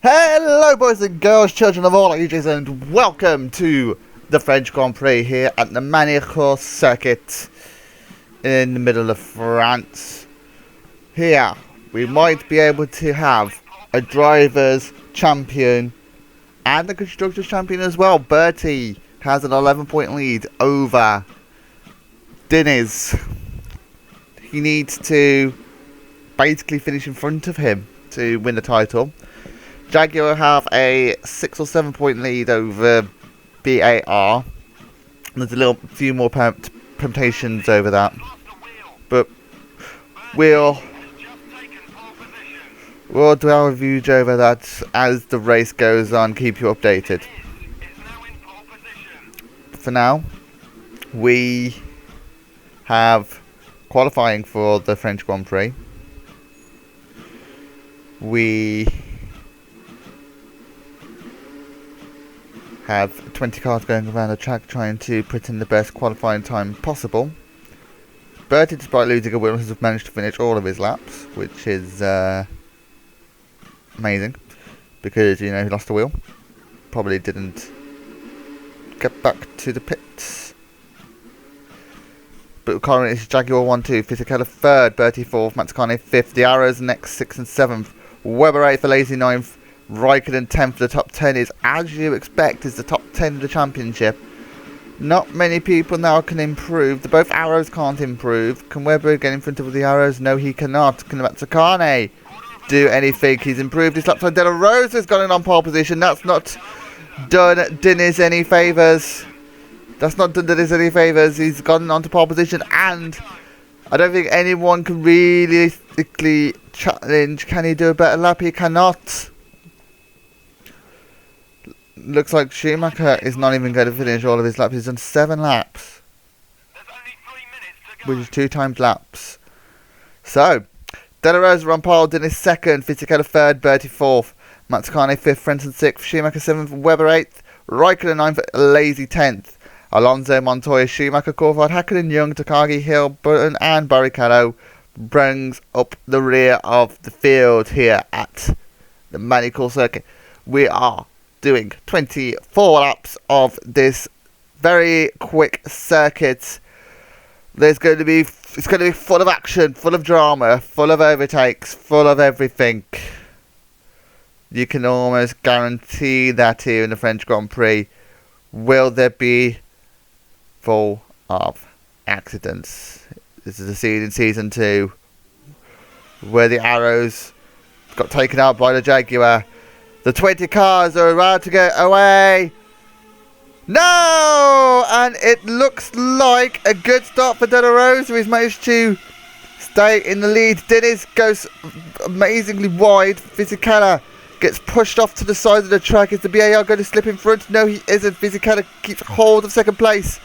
Hello boys and girls, children of all ages, and welcome to the French Grand Prix here at the magny-cours circuit in the middle of France. Here we might be able to have a driver's champion and a constructor's champion as well. Burti has an 11-point lead over Diniz. He needs to basically finish in front of him to win the title. Jaguar have a 6 or 7 point lead over BAR. There's a few more permutations over that, but we'll do our reviews over that as the race goes on. Keep you updated. For now, we have qualifying for the French Grand Prix. We have 20 cars going around the track trying to put in the best qualifying time possible. Burti, despite losing a wheel, has managed to finish all of his laps, which is amazing, because, you know, he lost a wheel. Probably didn't get back to the pits. But currently it's Jaguar 1-2, Fisichella 3rd, Burti 4th, Mazzacane 5th, the Arrows next 6th and 7th, Weber 8th, Lazy 9th, Raikkonen 10th. The top 10 is, as you expect, is the top 10 of the championship. Not many people now can improve. Both Arrows can't improve. Can Weber get in front of the Arrows? No, he cannot. Can Mazzacane do anything? He's improved his lap time. De La Rosa has gone in on pole position. That's not done Diniz any favours. That's not done Diniz any favours. He's gone on to pole position, and I don't think anyone can realistically challenge. Can he do a better lap? He cannot. Looks like Schumacher is not even going to finish all of his laps. He's done 7 laps, which is 2 times laps. So, De La Rosa on pole, Diniz 2nd, Fisichella 3rd, Burti 4th, Mazzacane 5th, Frentzen 6th, Schumacher 7th, Weber 8th, Raikkonen 9th, Lazy 10th, Alonso, Montoya, Schumacher, Coulthard, Hakkinen, Young, Takagi, Hill, Button and Barrichello brings up the rear of the field here at the magny-cours circuit. We are doing 24 laps of this very quick circuit. It's going to be full of action, full of drama, full of overtakes, full of everything. You can almost guarantee that here in the French Grand Prix. Will there be full of accidents? This is a scene in season 2 where the Arrows got taken out by the Jaguar. The 20 cars are about to go away. No! And it looks like a good start for De La Rosa. He's managed to stay in the lead. Diniz goes amazingly wide. Fisichella gets pushed off to the side of the track. Is the BAR going to slip in front? No, he isn't. Fisichella keeps hold of 2nd place.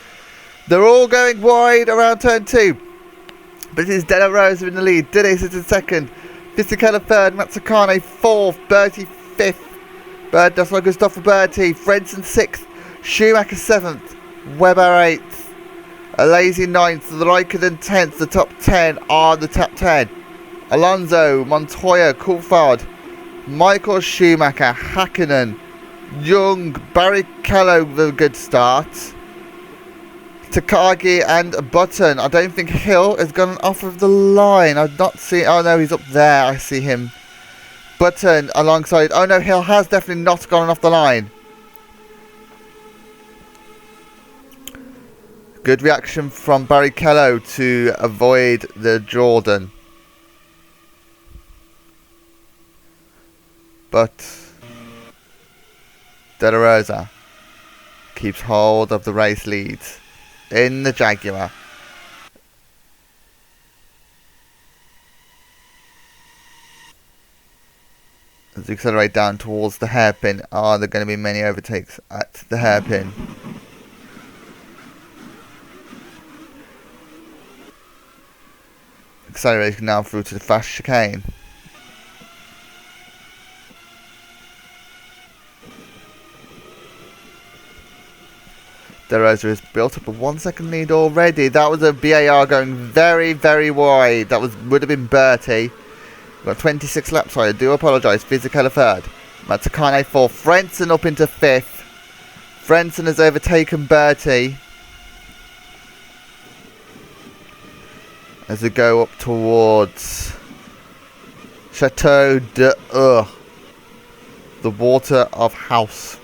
They're all going wide around turn 2. But it is De La Rosa in the lead. Diniz is in 2nd. Fisichella 3rd. Mazzacane 4th. Burti 5th. That's not good stuff for Burti. Frentzen 6th. Schumacher 7th. Weber 8th. A Lazy 9th. The Raikkonen 10th. The top 10 are the top 10. Alonso, Montoya, Coulthard, Michael Schumacher, Hakkinen, Young, Barrichello with a good start. Takagi and Button. I don't think Hill has gone off of the line. I've not seen. Oh no, he's up there. I see him. Button alongside. Oh no, Hill has definitely not gone off the line. Good reaction from Barrichello to avoid the Jordan. But De La Rosa keeps hold of the race lead in the Jaguar. As we accelerate down towards the hairpin, are there going to be many overtakes at the hairpin? Accelerating now through to the fast chicane. De La Rosa has built up a 1 second lead already. That was a BAR going very, very wide. That would have been Burti. We've got 26 laps. I do apologise. Fisichella 3rd. Matsukane 4th. Frentzen up into 5th. Frentzen has overtaken Burti as we go up towards ShadowDawn, the Water of House.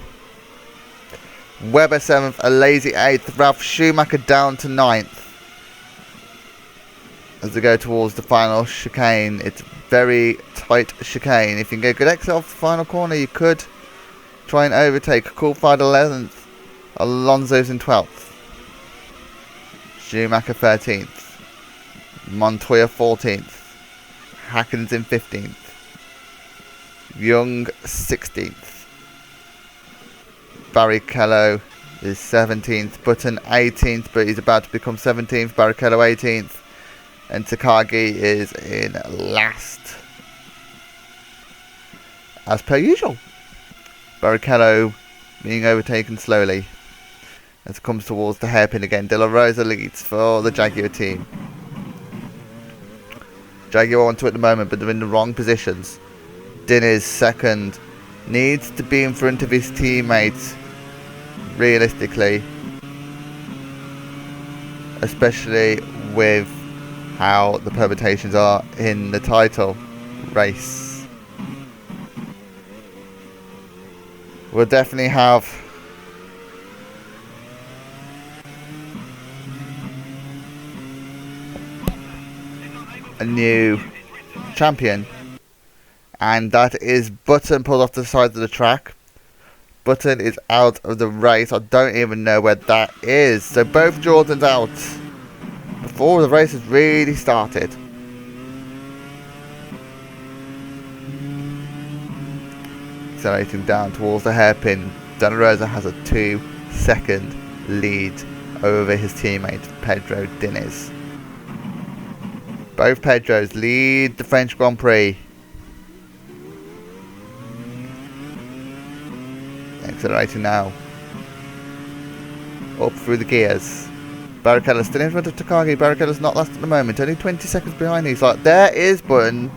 Webber 7th, a lazy 8th. Ralph Schumacher down to 9th. As we go towards the final chicane, it's very tight chicane. If you can get a good exit off the final corner, you could try and overtake. Coulthard 11th, Alonso's in 12th, Schumacher 13th, Montoya 14th, Hakkenen's in 15th, Young 16th, Barrichello is 17th, Button 18th, but he's about to become 17th, Barrichello 18th, and Takagi is in last, as per usual. Barrichello being overtaken slowly as it comes towards the hairpin again. De La Rosa leads for the Jaguar team. Jaguar on to at the moment, but they're in the wrong positions. Diniz second, needs to be in front of his teammates realistically, especially with how the permutations are in the title race. We'll definitely have a new champion, and that is Button, pulled off the side of the track. Button is out of the race. I don't even know where that is. So both Jordans out before the race has really started. Accelerating down towards the hairpin. De La Rosa has a 2-second lead over his teammate Pedro Diniz. Both Pedros lead the French Grand Prix. Accelerating now. Up through the gears. Barrichello still in front of Takagi. Barrichello's not last at the moment. Only 20 seconds behind. He's like, there is Button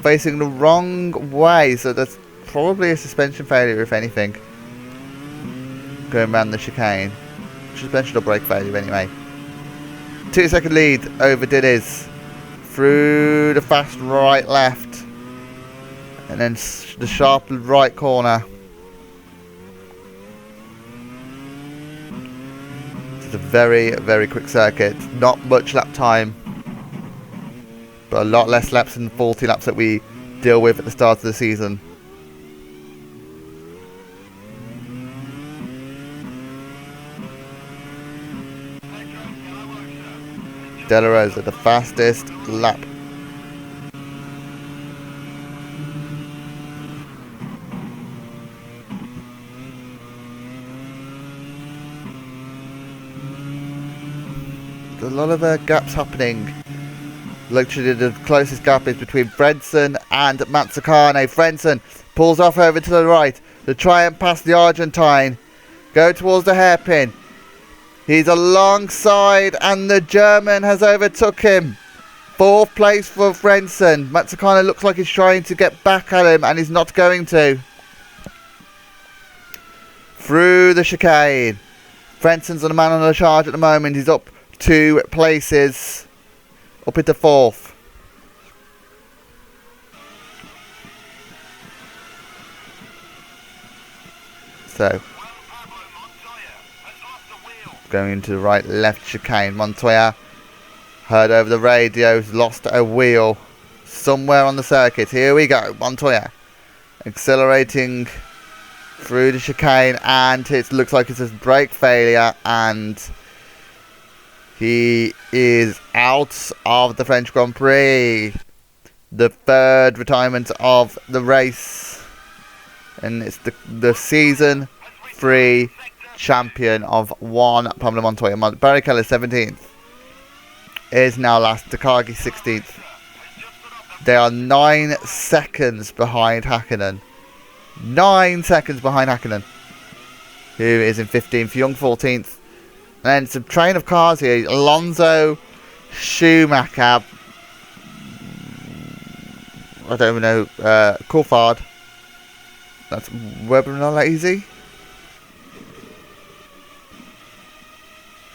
facing the wrong way. So that's probably a suspension failure, if anything. Going around the chicane. Suspension or brake failure anyway. 2-second lead over Diniz. Through the fast right left. And then the sharp right corner. It's a very, very quick circuit. Not much lap time. But a lot less laps than the 40 laps that we deal with at the start of the season. De La Rosa, the fastest lap. There's a lot of gaps happening. Literally the closest gap is between Frentzen and Matsukane. Frentzen pulls off over to the right to try and pass the Argentine. Go towards the hairpin. He's alongside and the German has overtook him. 4th place for Frentzen. Matsukane looks like he's trying to get back at him and he's not going to. Through the chicane. Frentzen's on the man on the charge at the moment. He's up 2 places. Up into 4th. So. Going into the right left chicane. Montoya heard over the radio, lost a wheel somewhere on the circuit. Here we go. Montoya accelerating through the chicane, and it looks like it's a brake failure, and he is out of the French Grand Prix. The 3rd retirement of the race, and it's the season 3 champion of one Pamela Montoya. Barrichello 17th is now last. Takagi 16th. They are 9 seconds behind Hakkinen. 9 seconds behind Hakkinen, who is in 15th. Young 14th. And then some train of cars here. Alonso, Schumacher, I don't even know, Coulthard, That's Webber and Lazy.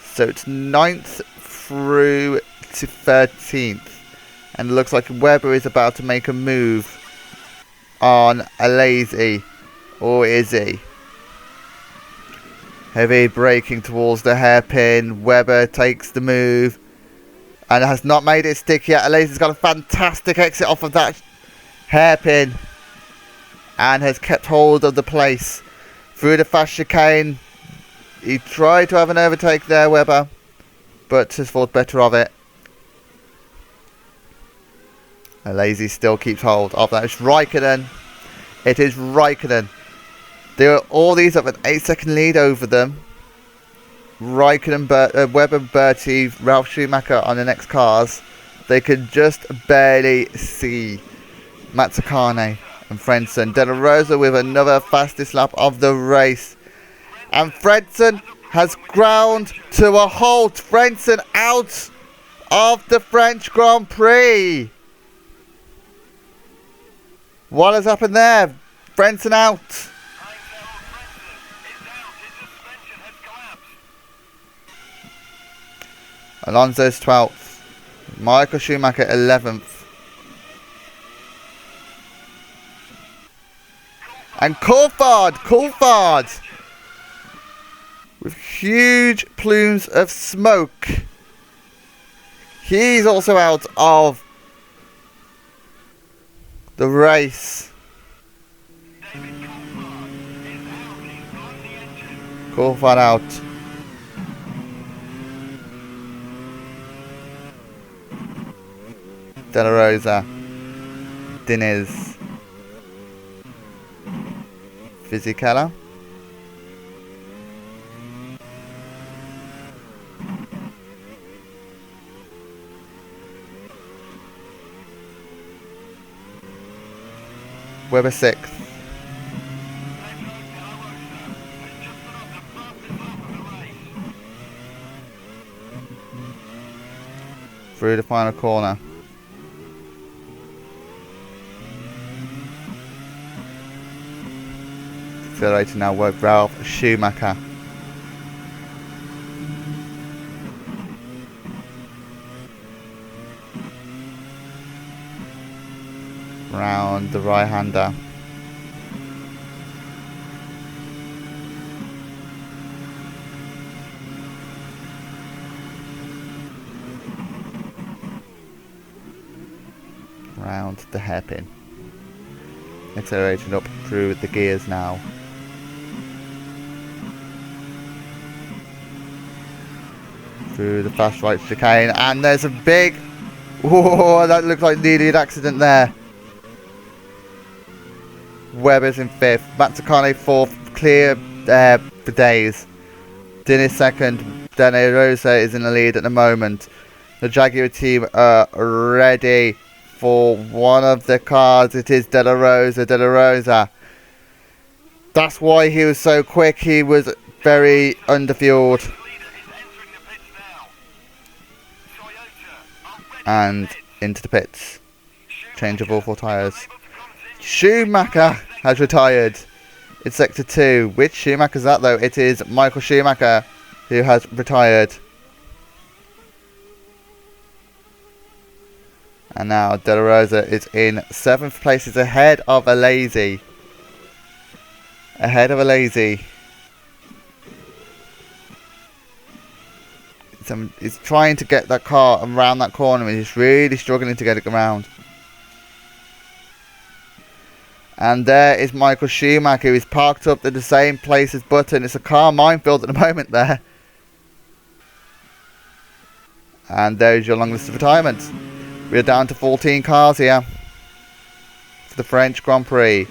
So it's 9th through to 13th. And it looks like Webber is about to make a move on a Lazy. Or is he? Heavy braking towards the hairpin. Webber takes the move. And has not made it stick yet. Lazy's got a fantastic exit off of that hairpin. And has kept hold of the place. Through the fast chicane. He tried to have an overtake there, Webber. But has thought better of it. Lazy still keeps hold of that. It's Raikkonen. It is Raikkonen. All these have an 8-second lead over them. Raikkonen, Webber, Burti, Ralf Schumacher on the next cars. They can just barely see Mazzacane and Frentzen. De La Rosa with another fastest lap of the race. And Frentzen has ground to a halt. Frentzen out of the French Grand Prix. What has happened there? Frentzen out. Alonso's 12th. Michael Schumacher 11th. And Coulthard with huge plumes of smoke. He's also out of the race. Coulthard out. De La Rosa, Diniz, Fisichella, Webber 6th. Through the final corner. Accelerating now with Ralf Schumacher. Round the right hander. Round the hairpin. Accelerating up through the gears now. Through the fast right chicane, and there's a big, whoa, that looks like nearly an accident there. Webber's in 5th, Mazzacane 4th, clear for days. Diniz 2nd, De La Rosa is in the lead at the moment. The Jaguar team are ready for one of the cars. It is De La Rosa, De La Rosa. That's why he was so quick, he was very underfueled. And into the pits. Change of all 4 tyres. Schumacher has retired in Sector 2. Which Schumacher is that though? It is Michael Schumacher who has retired. And now De La Rosa is in 7th place. Is ahead of a Lazy. Ahead of a Lazy. He's trying to get that car around that corner and he's really struggling to get it around. And there is Michael Schumacher, who is parked up at the same place as Button. It's a car minefield at the moment there. And there's your long list of retirements. We're down to 14 cars here for the French Grand Prix.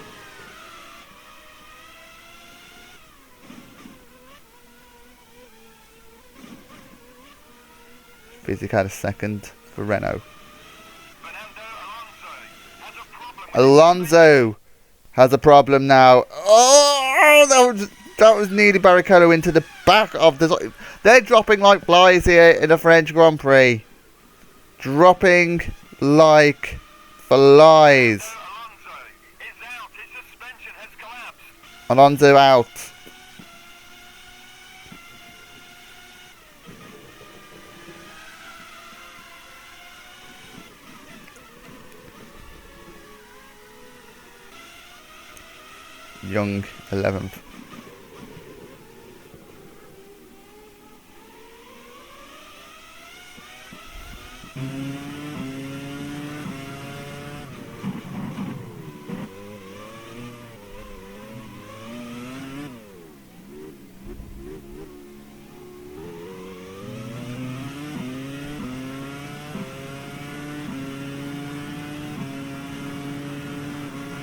Fisichella 2nd for Renault. Alonso has a problem now. Oh, that was nearly Barrichello into the back of the... They're dropping like flies here in the French Grand Prix. Dropping like flies. Alonso out. Young 11th.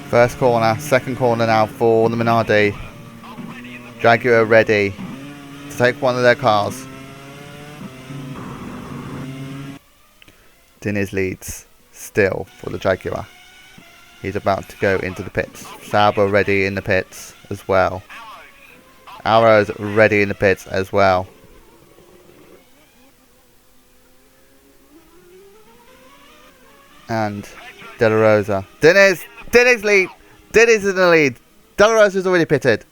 First corner, second corner now for the Minardi. Jaguar ready to take one of their cars. Diniz leads still for the Jaguar. He's about to go into the pits. Sauber ready in the pits as well. Arrows ready in the pits as well. And De La Rosa. Diniz lead. Diniz is in the lead. De La Rosa's already pitted.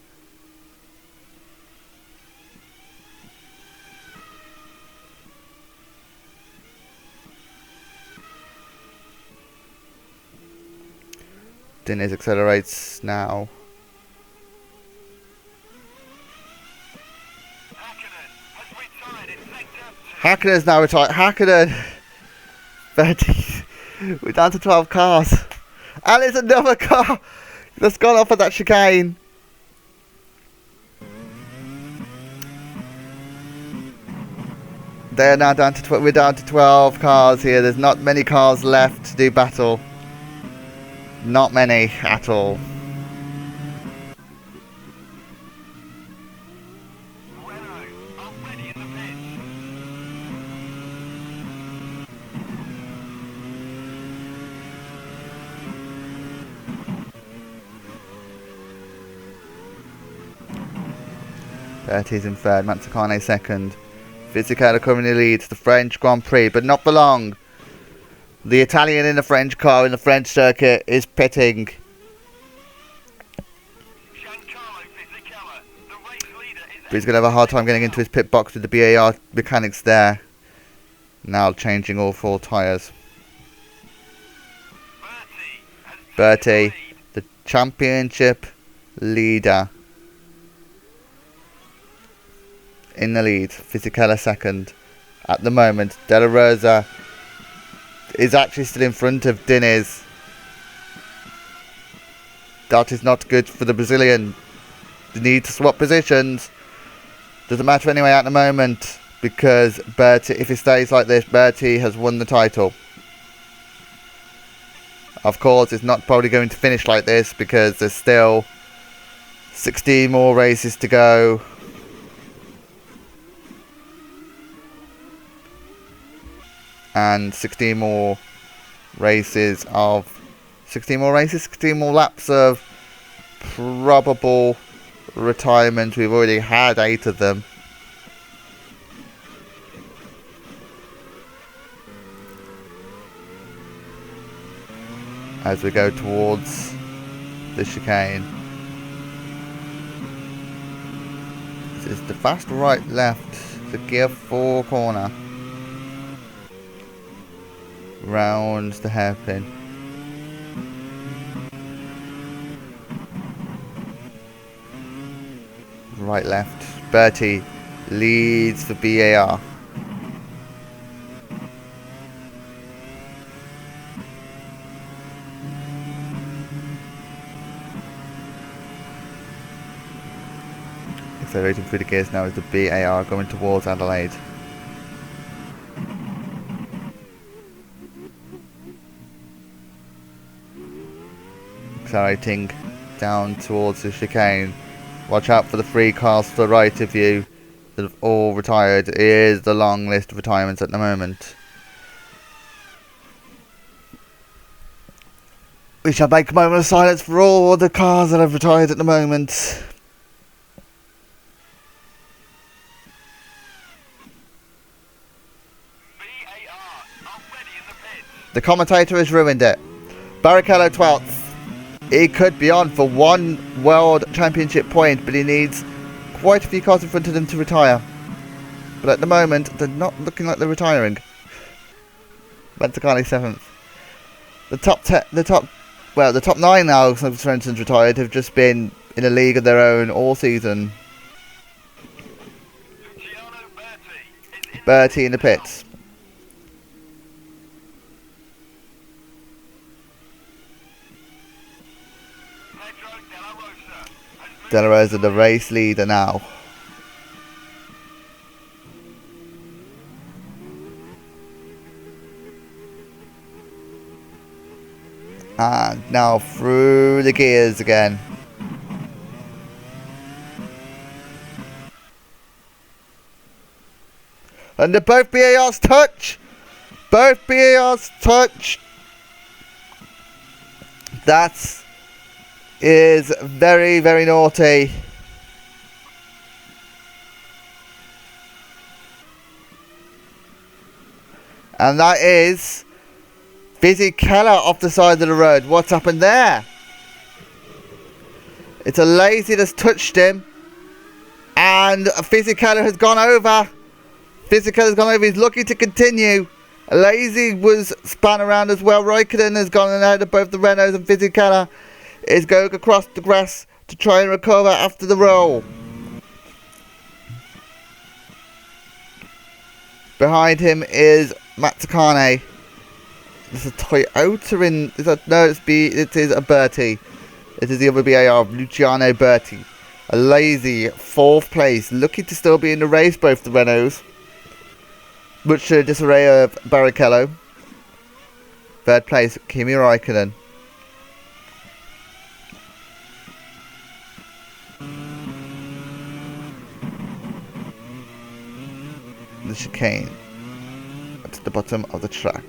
Diniz accelerates now. Hakkinen now retired. Hakkinen. 30. We're down to 12 cars. And it's another car that's gone off at that chicane. They are now down to we're down to 12 cars here. There's not many cars left to do battle. Not many at all. Burti's in third, Mazzacane second. Fisichella currently leads the French Grand Prix, but not for long. The Italian in the French car in the French circuit is pitting. But he's going to have a hard time getting into his pit box with the BAR mechanics there. Now changing all 4 tyres. Burti, the championship leader. In the lead, Fisichella second. At the moment, De La Rosa is actually still in front of Diniz. That is not good for the Brazilian. They need to swap positions. Doesn't matter anyway at the moment, because Burti, if it stays like this, Burti has won the title. Of course, it's not probably going to finish like this because there's still 16 more races to go. And 16 more races, 16 more laps of probable retirement. We've already had 8 of them. As we go towards the chicane. This is the fast right left, the gear 4 corner. Round the hairpin. Right left. Burti leads for BAR. Accelerating through the gears now is the BAR going towards Adelaide. Accelerating down towards the chicane. Watch out for the 3 cars to the right of you that have all retired. It is the long list of retirements at the moment. We shall make a moment of silence for all the cars that have retired at the moment. The commentator has ruined it. Barrichello 12th. He could be on for one World Championship point, but he needs quite a few cars in front of them to retire. But at the moment, they're not looking like they're retiring. Benzacani 7th. The top 9 now, since Frenton's retired, have just been in a league of their own all season. Burti in the pits. De La Rosa, the race leader now. And now through the gears again. Under both BARs touch. Both BARs touch. That is very, very naughty. And that is Fizzy Keller off the side of the road. What's happened there? It's a lazy that's touched him. And Fizzy Keller has gone over. Fizzy Keller's gone over. He's looking to continue. A lazy was spun around as well. Raikkonen has gone in and out of both the Renaults, and Fizzy Keller is going across the grass to try and recover after the roll. Behind him is Matsukane. There's a Toyota in. It is a Burti. It is the other BAR, Luciano Burti. A lazy 4th place, looking to still be in the race, both the Renaults. Much to the disarray of Barrichello. 3rd place, Kimi Raikkonen. The chicane at the bottom of the track.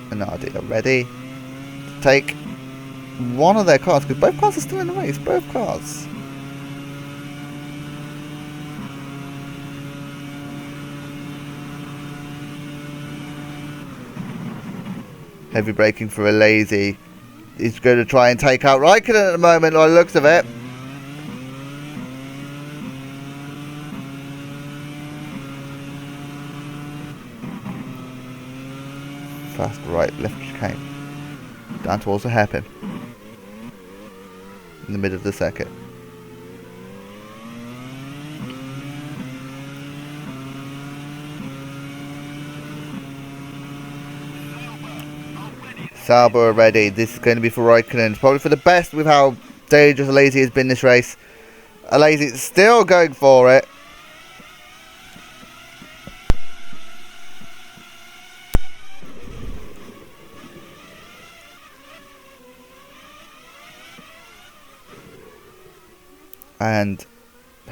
Minardi are ready to take one of their cars, because both cars are still in the race. Both cars. Heavy braking for a lazy. He's going to try and take out Raikkonen at the moment, by the looks of it. Fast right, left chicane. Down towards the hairpin. In the middle of the circuit. Sauber ready. This is going to be for Raikkonen. Probably for the best with how dangerous Lazy has been this race. Lazy still going for it.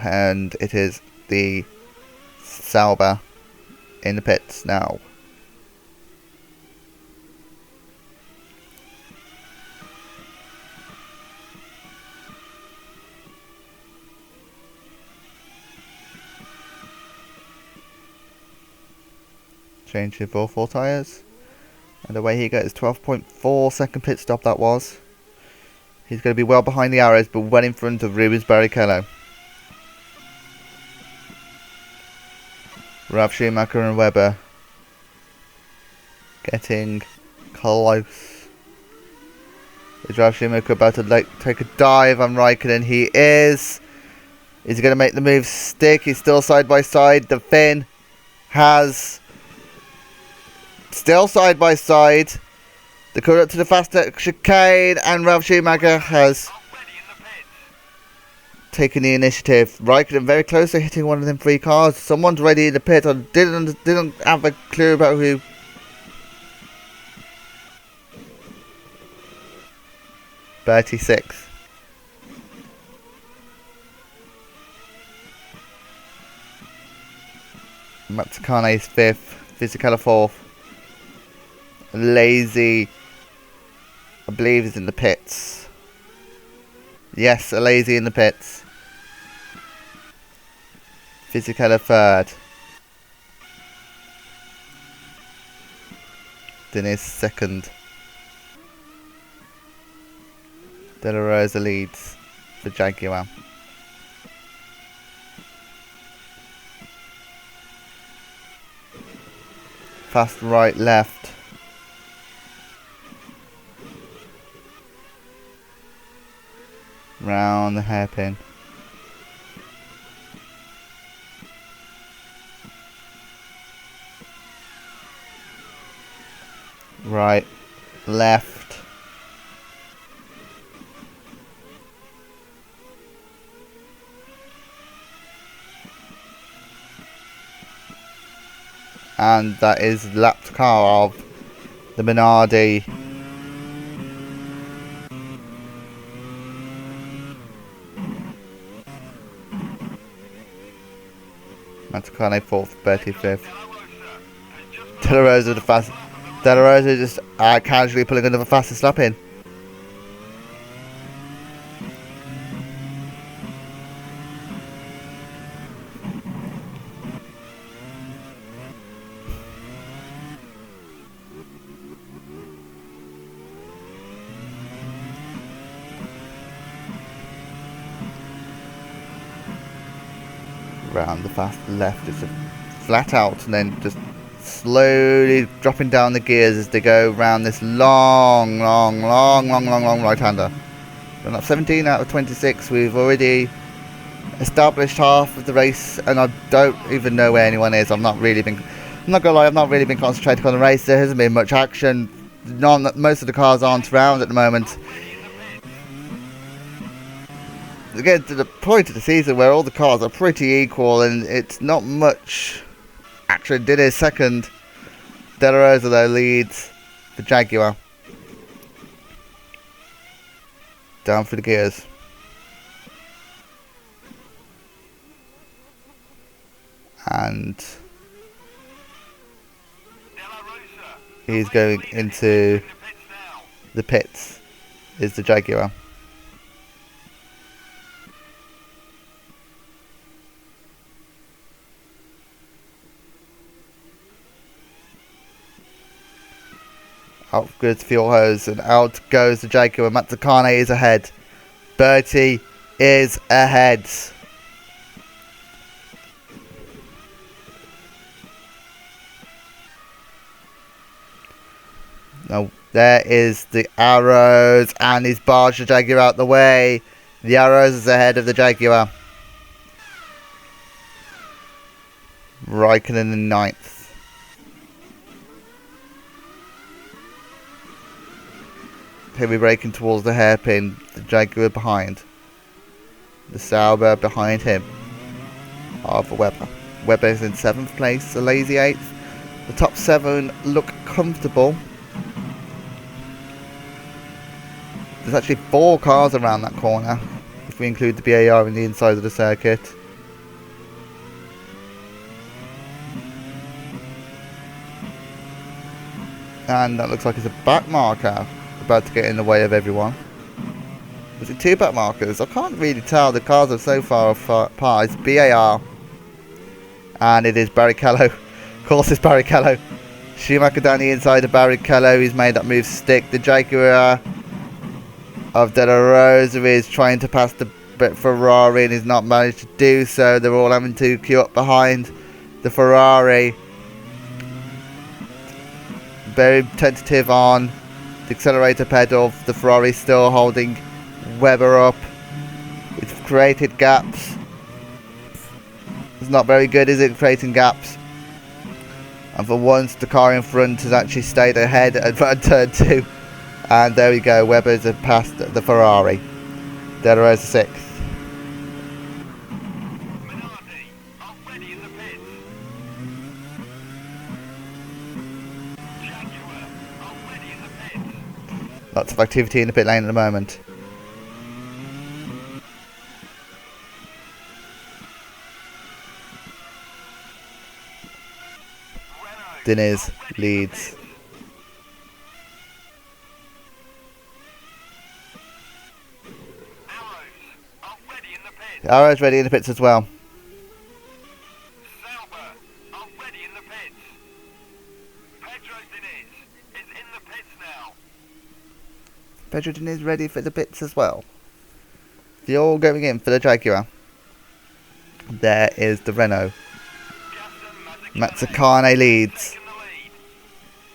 And it is the Sauber in the pits now. Change to 4 tyres. And away he goes. 12.4 second pit stop that was. He's going to be well behind the arrows, but well in front of Rubens Barrichello. Ralf Schumacher and Webber getting close. Is Ralf Schumacher about to take a dive on Raikkonen? He is. Is he going to make the move stick? He's still side by side. The Finn has still side by side. They come up to the faster chicane, and Ralf Schumacher has taken the initiative. Raikkonen very close to hitting one of them 3 cars. Someone's ready in the pit. I didn't have a clue about who. Burti 6. Matsukane is 5th. Fisichella 4th. Lazy, I believe, is in the pits. Yes, a lazy in the pits. Physical third. Diniz second. De La Rosa leads for Jaguar. Fast right, left. Round the hairpin. Right, left. And that is the lapped car of the Minardi. Matacane 4th, Burti 5th. De La Rosa the fast. De La Rosa just casually pulling another fastest lap in. Round the fast left, it's a flat out and then just slowly dropping down the gears as they go round this long right-hander. Run up 17 out of 26. We've already established half of the race and I don't even know where anyone is. I'm not gonna lie, I've not really been concentrating on the race. There hasn't been much action. Most of the cars aren't around at the moment. Again, to the point of the season where all the cars are pretty equal and it's not much action. Diniz second. De La Rosa though leads the Jaguar. Down for the gears. And he's going into the pits. Is the Jaguar. Out goes the fuel hose and out goes the Jaguar. Matacane is ahead. Burti is ahead. Now there is the Arrows and he's barged the Jaguar out the way. The Arrows is ahead of the Jaguar. Raikkonen in 9th. Heavy braking towards the hairpin. The Jaguar behind. The Sauber behind him. Of Webber. Webber is in 7th place. A lazy 8th. The top 7 look comfortable. There's actually 4 cars around that corner. If we include the BAR in the inside of the circuit. And that looks like it's a back marker. About to get in the way of everyone. Was it 2 back markers? I can't really tell. The cars are so far apart. It's BAR. And it is Barrichello. Of course it's Barrichello. Schumacher down the inside of Barrichello. He's made that move stick. The Jaguar of De La Rosa is trying to pass the Ferrari and he's not managed to do so. They're all having to queue up behind the Ferrari. Very tentative on the accelerator pedal. The Ferrari still holding Webber up. It's created gaps. It's not very good, is it, creating gaps? And for once the car in front has actually stayed ahead at turn 2. And there we go, Webber's passed the Ferrari. De La Rosa 6th. Lots of activity in the pit lane at the moment. Diniz leads. Arrow's ready in the pits as well. Pedro Diniz ready for the pits as well. They're all going in for the Jaguar. There is the Renault. Mazzacane leads.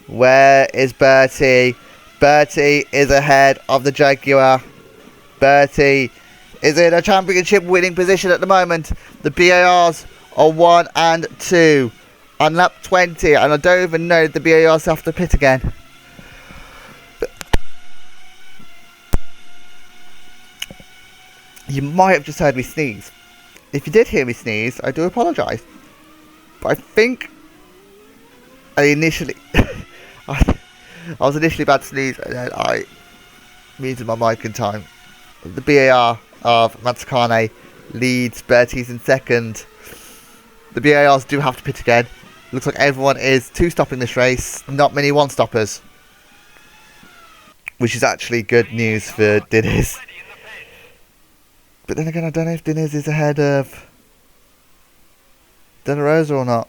Where is Burti? Burti is ahead of the Jaguar. Burti is in a championship winning position at the moment. The BARs are 1 and 2 on lap 20, and I don't even know if the BARs have to pit again. You might have just heard me sneeze. If you did hear me sneeze, I do apologise. But I think I initially I was initially about to sneeze, and then I muted my mic in time. The BAR of Mazzacane leads. Burti's in second. The BARs do have to pit again. Looks like everyone is two-stopping this race. Not many one-stoppers, which is actually good news for Diniz. But then again, I don't know if Diniz is ahead of De La Rosa or not.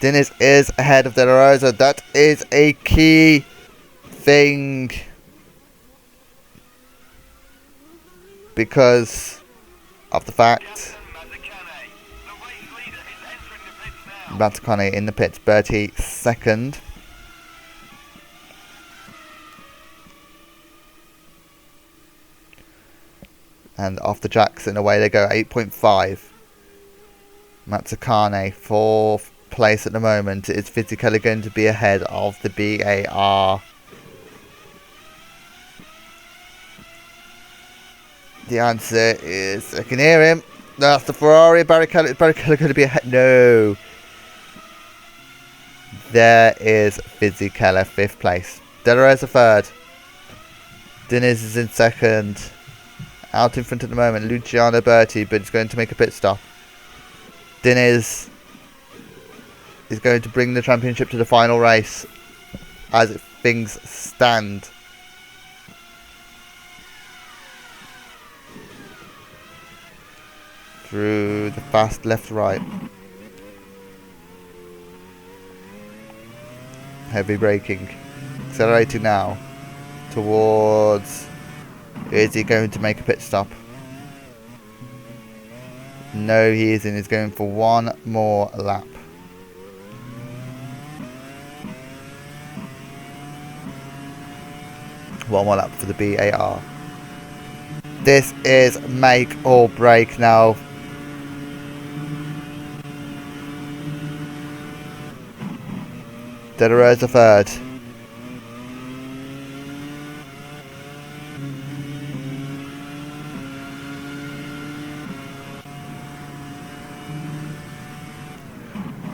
Diniz is ahead of De La Rosa. That is a key thing, because of the fact Mazzacane in the pits. Burti second. And off the jacks and away they go. 8.5. Mazzacane fourth place at the moment. Is Fisichella going to be ahead of the BAR? The answer is, I can hear him. That's the Ferrari. Barrichello going to be ahead? No. There is Fisichella, 5th place. De La Rosa third. Diniz is in second. Out in front at the moment, Luciano Burti, but he's going to make a pit stop. Diniz is going to bring the championship to the final race as things stand. Through the fast left-right. Heavy braking. Accelerating now towards... Is he going to make a pit stop? No, he isn't. He's going for one more lap. One more lap for the BAR. This is make or break now. De La Rosa third.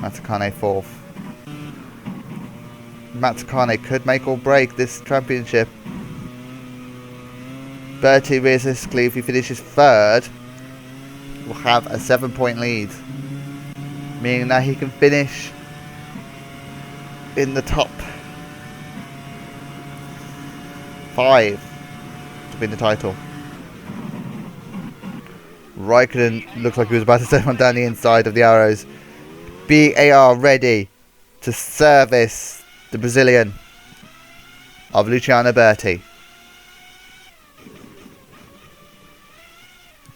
Mazzacane fourth. Mazzacane could make or break this championship. Burti realistically, if he finishes third, will have a 7-point lead, meaning that he can finish in the top 5 to win the title. Raikkonen looks like he was about to send one down the inside of the arrows. BAR ready to service the Brazilian of Luciano Burti.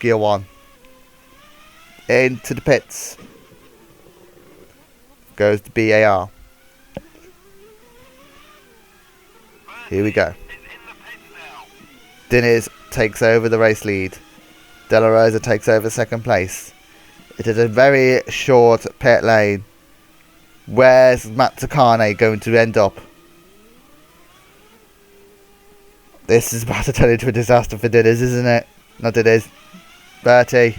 Gear 1. Into the pits goes the BAR. Here we go. Diniz takes over the race lead. De La Rosa takes over second place. It is a very short pit lane. Where's Mazzacane going to end up? This is about to turn into a disaster for Diniz, isn't it? Not Diniz. Burti.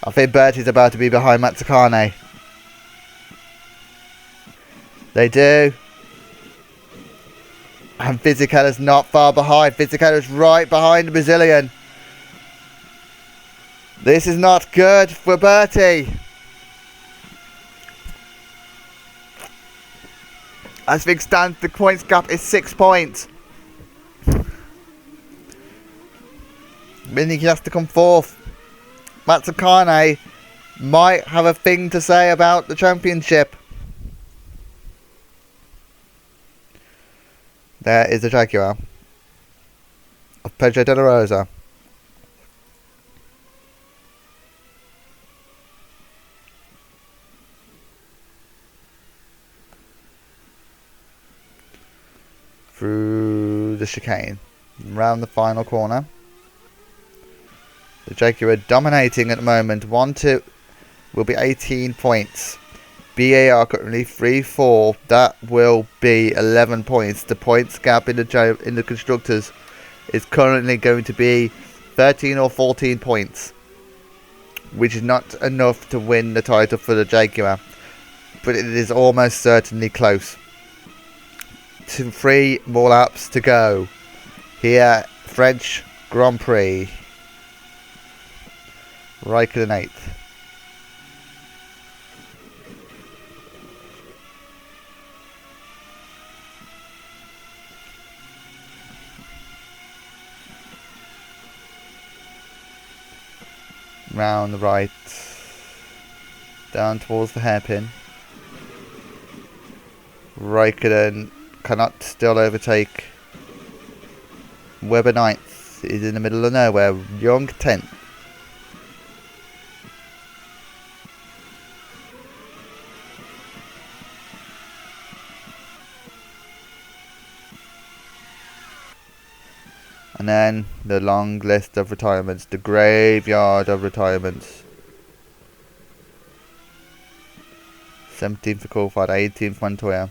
I think Burti's about to be behind Mazzacane. They do. And Fisichella's not far behind. Fisichella's right behind the Brazilian. This is not good for Burti. As things stand, the points gap is 6 points. Meaning he has to come fourth. Matsukane might have a thing to say about the championship. There is the Jaguar of Pedro de la Rosa. Through the chicane, round the final corner. The Jaguar dominating at the moment. 1-2 will be 18 points. BAR currently 3-4. That will be 11 points. The points gap in the constructors is currently going to be 13 or 14 points, which is not enough to win the title for the Jaguar, but it is almost certainly close. 3 more laps to go. Here, French Grand Prix. Raikkonen 8th. Round the right, down towards the hairpin. Raikkonen cannot still overtake. Webber 9th is in the middle of nowhere. Young 10th. And then the long list of retirements, the graveyard of retirements. 17th for Coulthard, 18th Montoya.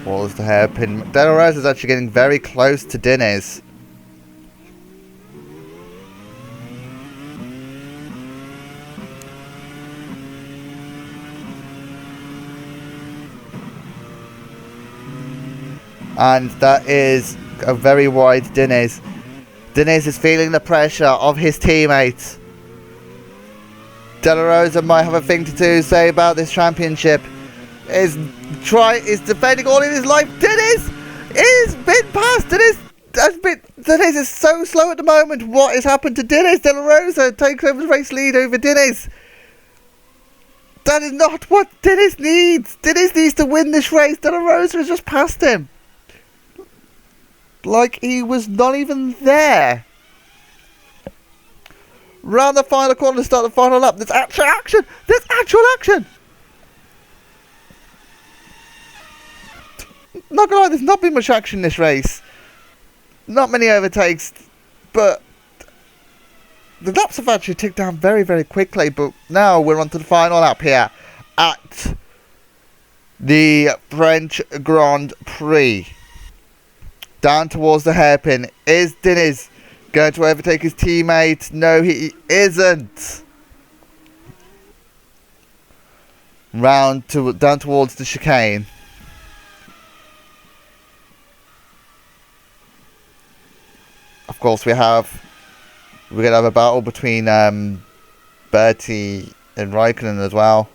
Towards the hairpin. De La Rosa is actually getting very close to Diniz. And that is a very wide Diniz. Diniz is feeling the pressure of his teammates. De La Rosa might have a thing to say about this championship. Is defending all in his life. Diniz is been past. Diniz is so slow at the moment. What has happened to Diniz? De La Rosa takes over the race lead over Diniz. That is not what Diniz needs. Diniz needs to win this race. De La Rosa has just passed him. Like he was not even there. Round the final corner to start the final lap. There's actual action. There's actual action. Not gonna lie, there's not been much action in this race. Not many overtakes, but the laps have actually ticked down very, very quickly. But now we're on to the final lap here at the French Grand Prix. Down towards the hairpin. Is Diniz going to overtake his teammate? No, he isn't. Down towards the chicane. Of course, we're gonna have a battle between Burti and Raikkonen as well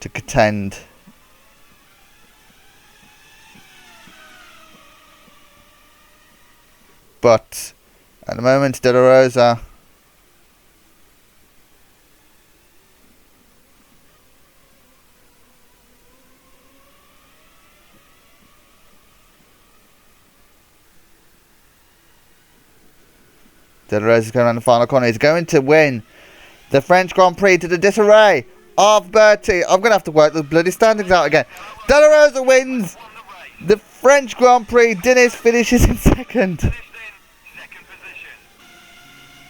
to contend. But at the moment, De La Rosa is going around the final corner. He's going to win the French Grand Prix to the disarray of Burti. I'm going to have to work the bloody standings out again. De La Rosa wins the French Grand Prix. Diniz finishes in second.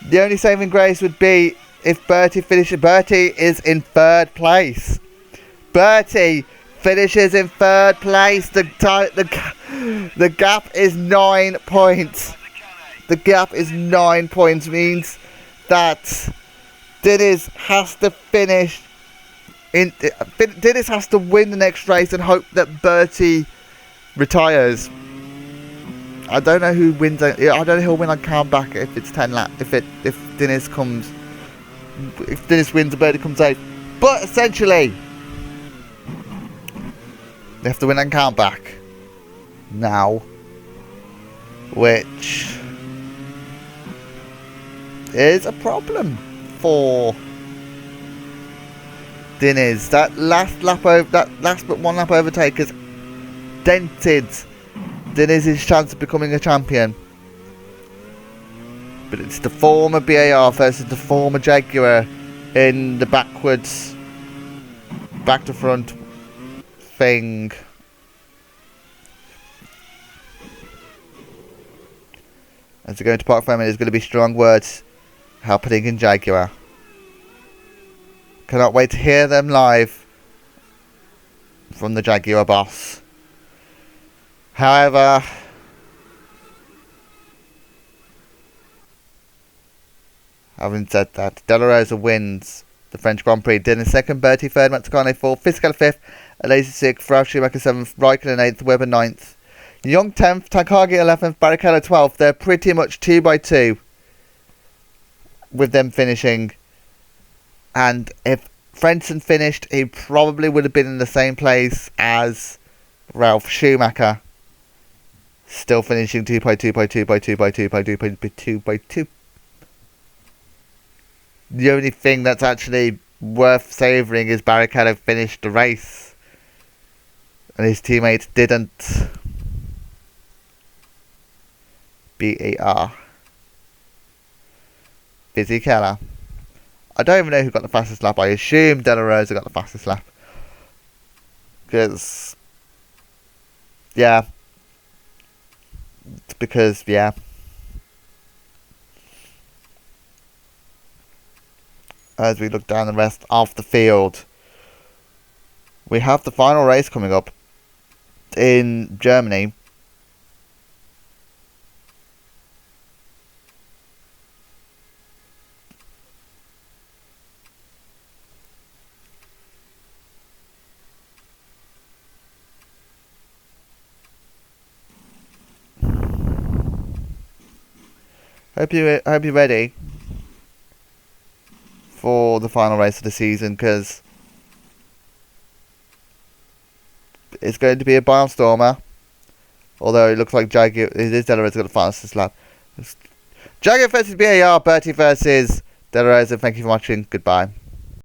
The only saving grace would be if Burti finishes. Burti is in third place. Burti finishes in third place. The gap is 9 points. The gap is 9 points, means that Diniz has to finish. Diniz has to win the next race and hope that Burti retires. I don't know who wins. I don't know who'll win on comeback if it's 10 laps. If Diniz comes, if Diniz wins, the Burti comes out. But essentially, they have to win on comeback now, which is a problem for Diniz. That last but one lap overtake has dented Diniz's chance of becoming a champion. But it's the former BAR versus the former Jaguar in the backwards, back to front thing. As they go into Park Family, there's going to be strong words happening in Jaguar. Cannot wait to hear them live from the Jaguar boss. However, having said that, De La Rosa wins the French Grand Prix. Diniz second, Burti third, Mazzacane fourth, Fisichella fifth, Alesi sixth, Ralf Schumacher seventh, Raikkonen eighth, Webber ninth, Young 10th, Takagi 11th, Barrichello 12th. They're pretty much 2 by 2 with them finishing. And if Frentzen finished, he probably would have been in the same place as Ralf Schumacher. Still finishing 2 by 2 by 2 by 2 by 2 by 2 by 2 by 2. The only thing that's actually worth savouring is Barrichello finished the race and his teammates didn't. BAR. Fisichella. I don't even know who got the fastest lap. I assume De La Rosa got the fastest lap. Yeah. As we look down the rest of the field, we have the final race coming up in Germany. Hope you're ready for the final race of the season, because it's going to be a barnstormer. Although it looks like Jaguar, it is De La Rosa got the fastest lap. Jaguar versus BAR, Burti versus De La Rosa. Thank you for watching. Goodbye.